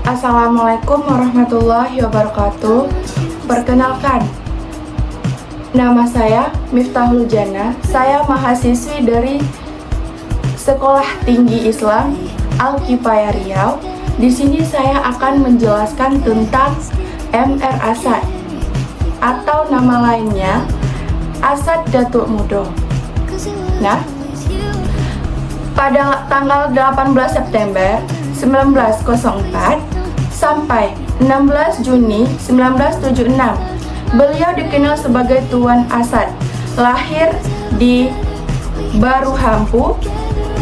Assalamualaikum warahmatullahi wabarakatuh. Perkenalkan, nama saya Miftahul Jannah. Saya mahasiswi dari Sekolah Tinggi Islam Al-Kifayah Riau. Di sini saya akan menjelaskan tentang MR Asad atau nama lainnya Asad Datuk Mudo. Nah, pada tanggal 18 September 1904 sampai 16 Juni 1976, beliau dikenal sebagai Tuan Asad. Lahir di Baruhampu,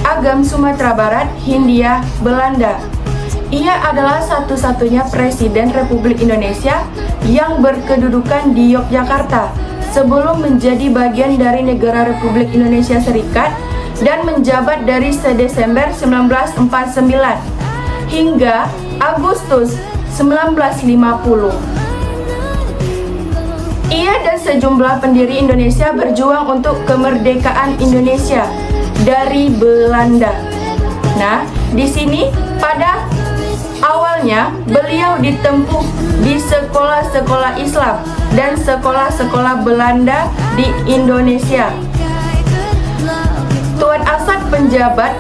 Agam, Sumatera Barat, Hindia Belanda. Ia adalah satu-satunya Presiden Republik Indonesia yang berkedudukan di Yogyakarta sebelum menjadi bagian dari negara Republik Indonesia Serikat dan menjabat dari Desember 1949 hingga Agustus 1950. Ia dan sejumlah pendiri Indonesia berjuang untuk kemerdekaan Indonesia dari Belanda. Nah, di sini pada awalnya beliau ditempuh di sekolah-sekolah Islam dan sekolah-sekolah Belanda di Indonesia. Tuan Asad penjabat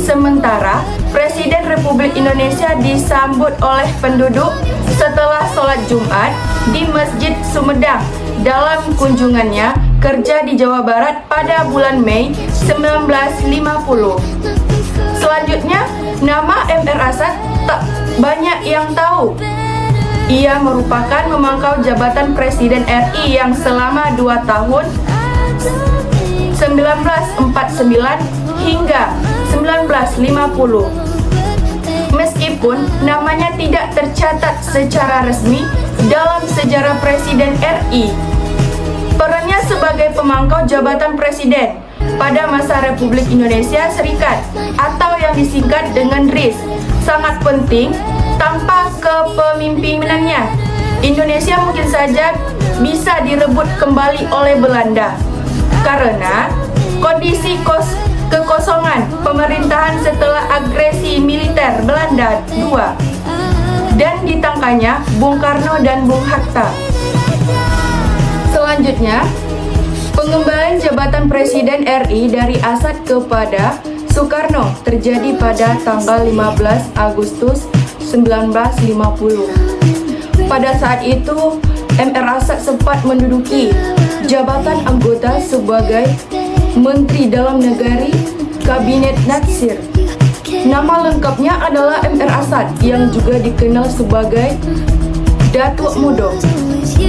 sementara Presiden Republik Indonesia disambut oleh penduduk setelah sholat Jumat di Masjid Sumedang dalam kunjungannya kerja di Jawa Barat pada bulan Mei 1950. Selanjutnya, nama MR Asad tak banyak yang tahu. Ia merupakan pemangku jabatan Presiden RI yang selama 2 tahun 1949 hingga 1950. Meskipun namanya tidak tercatat secara resmi dalam sejarah Presiden RI, perannya sebagai pemangku jabatan Presiden pada masa Republik Indonesia Serikat atau yang disingkat dengan RIS sangat penting. Tanpa kepemimpinannya, Indonesia mungkin saja bisa direbut kembali oleh Belanda karena kondisi kekosongan pemerintahan setelah agresi militer Belanda II dan ditangkanya Bung Karno dan Bung Hatta. Selanjutnya, pengembalian jabatan Presiden RI dari Asad kepada Soekarno terjadi pada tanggal 15 Agustus 1950. Pada saat itu, MR Asad sempat menduduki jabatan anggota sebagai Menteri Dalam Negeri Kabinet Natsir. Nama lengkapnya adalah MR Asad yang juga dikenal sebagai Datuk Mudo.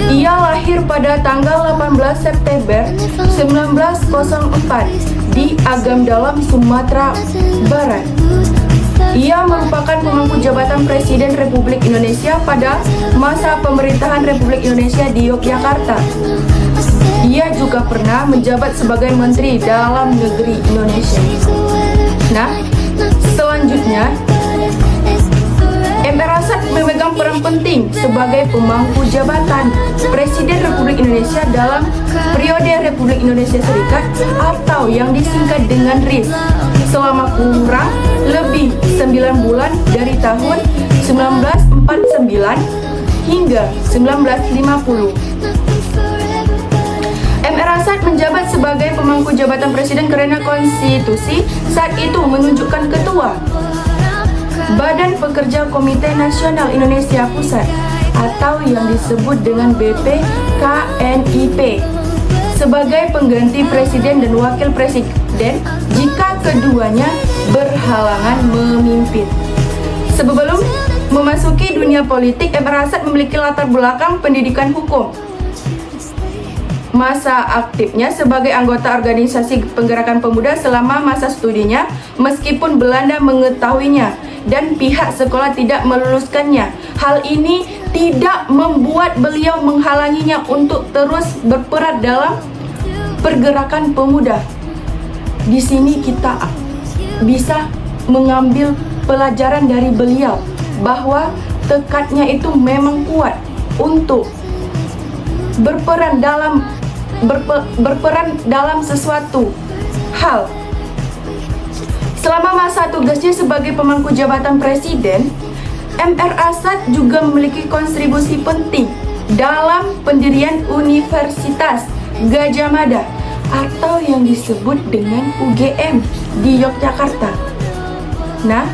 Ia lahir pada tanggal 18 September 1904 di Agam Dalam, Sumatera Barat. Ia merupakan pemangku jabatan Presiden Republik Indonesia pada masa pemerintahan Republik Indonesia di Yogyakarta. Ia juga pernah menjabat sebagai Menteri Dalam Negeri Indonesia. Nah, selanjutnya, MR Asad memegang peran penting sebagai pemangku jabatan Presiden Republik Indonesia dalam periode Republik Indonesia Serikat atau yang disingkat dengan RIS selama kurang lebih 9 bulan dari tahun 1949 hingga 1950. MR Asad menjabat sebagai pemangku jabatan Presiden karena konstitusi saat itu menunjukkan ketua Badan Pekerja Komite Nasional Indonesia Pusat atau yang disebut dengan BPKNIP sebagai pengganti Presiden dan Wakil Presiden jika keduanya berhalangan memimpin. Sebelum memasuki dunia politik, MR Asad memiliki latar belakang pendidikan hukum. Masa aktifnya sebagai anggota organisasi Penggerakan Pemuda selama masa studinya, meskipun Belanda mengetahuinya dan pihak sekolah tidak meluluskannya. Hal ini tidak membuat beliau menghalanginya untuk terus berperan dalam pergerakan pemuda. Di sini kita bisa mengambil pelajaran dari beliau bahwa tekadnya itu memang kuat untuk berperan dalam sesuatu hal. Selama masa tugasnya sebagai pemangku jabatan presiden, MR Asad juga memiliki kontribusi penting dalam pendirian Universitas Gadjah Mada atau yang disebut dengan UGM di Yogyakarta. Nah,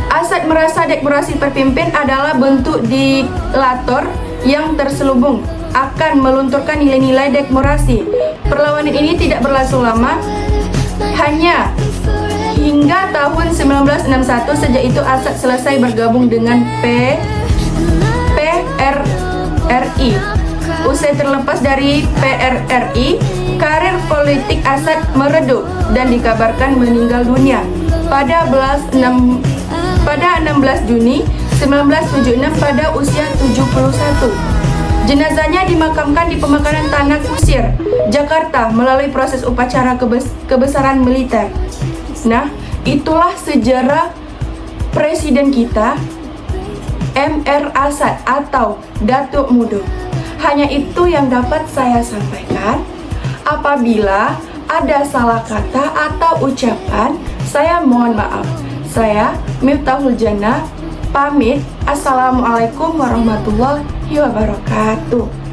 Asad merasa demokrasi terpimpin adalah bentuk diktator yang terselubung akan melunturkan nilai-nilai demokrasi. Perlawanan ini tidak berlangsung lama, hanya hingga tahun 1961. Sejak itu Asad selesai bergabung dengan PRRI. Usai terlepas dari PRRI, karir politik Asad meredup dan dikabarkan meninggal dunia pada 16 Juni 1976 pada usia 71. Jenazahnya dimakamkan di pemakaman Tanah Kusir, Jakarta melalui proses upacara kebesaran militer. Nah, itulah sejarah presiden kita, MR Asad atau Datuk Mudo. Hanya itu yang dapat saya sampaikan. Apabila ada salah kata atau ucapan, saya mohon maaf. Saya Miftahul Jannah pamit. Assalamualaikum warahmatullahi wabarakatuh.